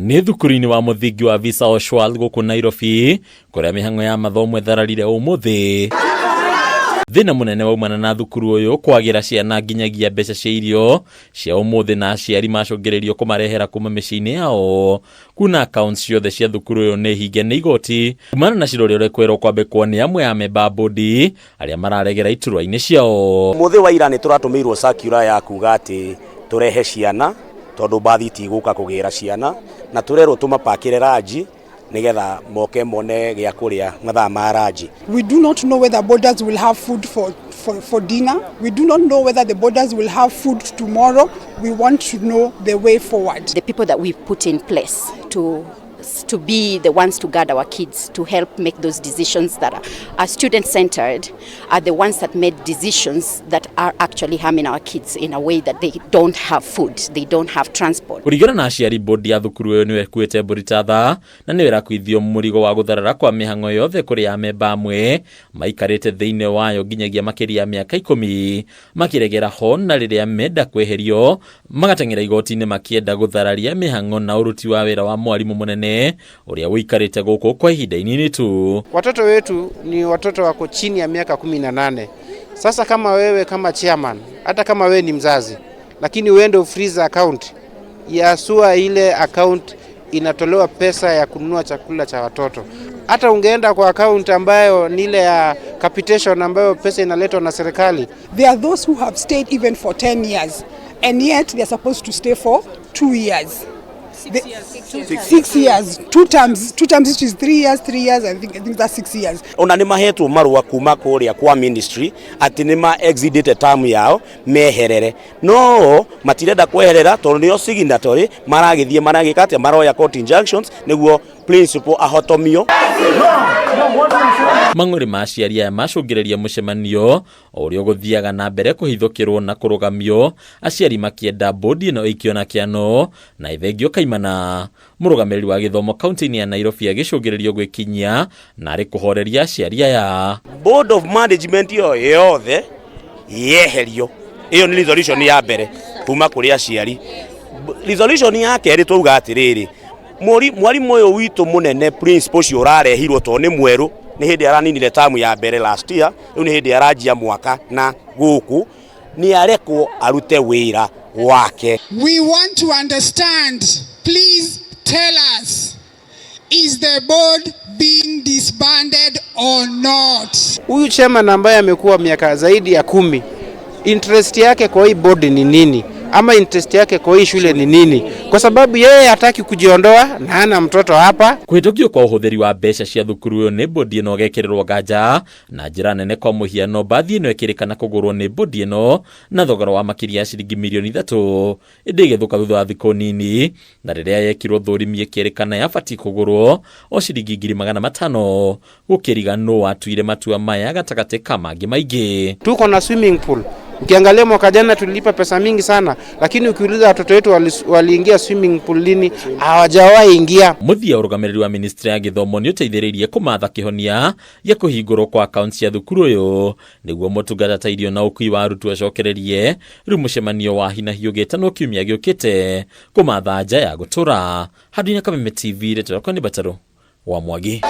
Nĩ thukuru-inĩ wa mũthingi wa Visa Oshwal gũkũ Nairobi, kũrĩa mĩhang'o ya mathomo ĩthararire ũmũthĩ. Thĩna mũnene waumana na thukuru ũyũ kwagĩra ciana nginyagia mbeca cia irio cia ũmũthĩ, na aciari macũngĩrĩrio kũmarehera kuma mĩciĩ-inĩ yao. Kuna accounts ciothe cia thukuru ũyũ nĩ hinge nĩ igoti, kumana na cira ũrĩa ũrekwerwo kwambĩkwo nĩ amwe a member a bodi arĩa mararegera iturwa-inĩ ciao. Mũthĩ wa ira nĩ tũratũmĩirwo circular ya kuga atĩ tũrehe ciana tondũ bathi tigũka kũgĩra ciana, na tũrerwo tũmapakĩre ranji nigetha moke mone gĩa kũrĩa mathaa ma ranji. We do not know whether borders will have food for dinner. We do not know whether the borders will have food tomorrow. We want to know the way forward. The people that we put in place to be the ones to guide our kids, to help make those decisions that are student-centered, are the ones that made decisions that are actually harming our kids in a way that they don't have food, they don't have transport. Kũringana na aciari, bodi ya thukuru ũyũ nĩwe ĩkuĩte mbũri ta thaa na nĩwe ĩrakuithio mũrigo wa gũtharara kwa mĩhang'o yothe kũrĩ amemba amwe maikarĩte thĩinĩ wayo nginyagia makĩria ya mĩaka 10 makĩregera ho, na rĩrĩa menda kweherio magateng'era igoti-inĩ makĩenda gũthararia mĩhang'o na ũruti wa wĩra wa mwarimũ mũnene ũrĩa wĩikarĩte gũkũ kwa ihinda inini tu. Watoto wetu ni watoto wako chini ya miaka 18. Sasa kama wewe kama chairman, hata kama wewe ni mzazi, lakini uende freeze account ya SUA, ile account inatolewa pesa ya kununua chakula cha watoto. Hata ungeenda kwa account ambayo ni ile ya capitation ambayo pesa inaletwa na serikali. There are those who have stayed even for 10 years and yet they are supposed to stay for 2 years. 6 years, two terms which is 3 years, I think that's 6 years. Ona nĩ mahetwo marũa kuma kũrĩa kwa ministry atĩ nĩ ma exceeded term yao meherere, no matirenda kweherera tondũ nĩo signatory maragĩthiĩ maragĩka atĩ maroya court injunctions nĩguo principal ahotomio. Mang'ũrĩ ma aciari aya macũngĩrĩria mũcemanio ũrĩa ũgũthiaga na mbere kũhithũkĩrwo na kũrũgamio, aciari makĩenda bodi ĩno ĩikio na kĩano na ithengio kaimana. Mũrũgamĩrĩri wa gĩthomo kaunti-inĩ ya Nairobi agĩcũngĩrĩrio gwĩkinyia na arĩ kũhoreria aciari aya. Board of management yothe yeherio. Iyo nĩ resolution ya mbere kuma kũrĩ aciari. Resolution ya kerĩ twauga atĩrĩrĩ, mwarimũ ũyũ witũ mũnene principal ũcio ũrarehirwo to nĩ mwerũ, nĩ hĩndĩ araninire tamu ya mbere last year, rĩu nĩ hĩndĩ aranjia mwaka na gũkũ nĩ arekwo arute wĩra wake. We want to understand, please tell us, is the board being disbanded or not? Huyu chairman ambaye amekuwa miaka zaidi ya 10, interest yake kwa hii board ni nini? Ama interest yake kwa hii shule ni nini? Kwa sababu yeye hataki kujiondoa na hana mtoto hapa. Kũhĩtũkio kwa ũhũthĩri wa mbeca cia thukuru ũyũ nĩ bodi ĩno gĩkĩrĩrwo nganja na njĩra nene. Kwa mũhiano, bathi ĩno ĩkĩrĩkana kũgũrwo nĩ bodi ĩno na thogora wa makĩria ya ciringi mirioni 3, ĩndĩ ĩgĩthũka thutha wa thikũ nini, na rĩrĩa yekirwo thũrimi ĩkĩrĩkana yabatiĩ kũgũrwo o ciringi 500,000, gũkĩriganwo watuire matua maya gatagatĩ ka mangĩ maingĩ. Tuko na swimming pool. Ukiangalia mwaka jana tulilipa pesa mingi sana, lakini ukiuliza watoto wetu waliingia swimming pool lini, hawajawahi ingia. Mũthia ũrũgamĩrĩri wa ministry ya gĩthomo nĩ ũteithĩrĩirie kũmatha kĩhonia ya kũhingũrwo kwa akaunti cia thukuru ũyũ nĩguo motungata ta irio na ũkui wa arutwo acokererie. Rĩu mũcemanio wa hinahi ũgĩtanwo kiumia gĩũkĩte kũmatha nja ya gũtũra. Handũ-inĩ Kameme TV, Reto Koni Bataro wa Mwangi.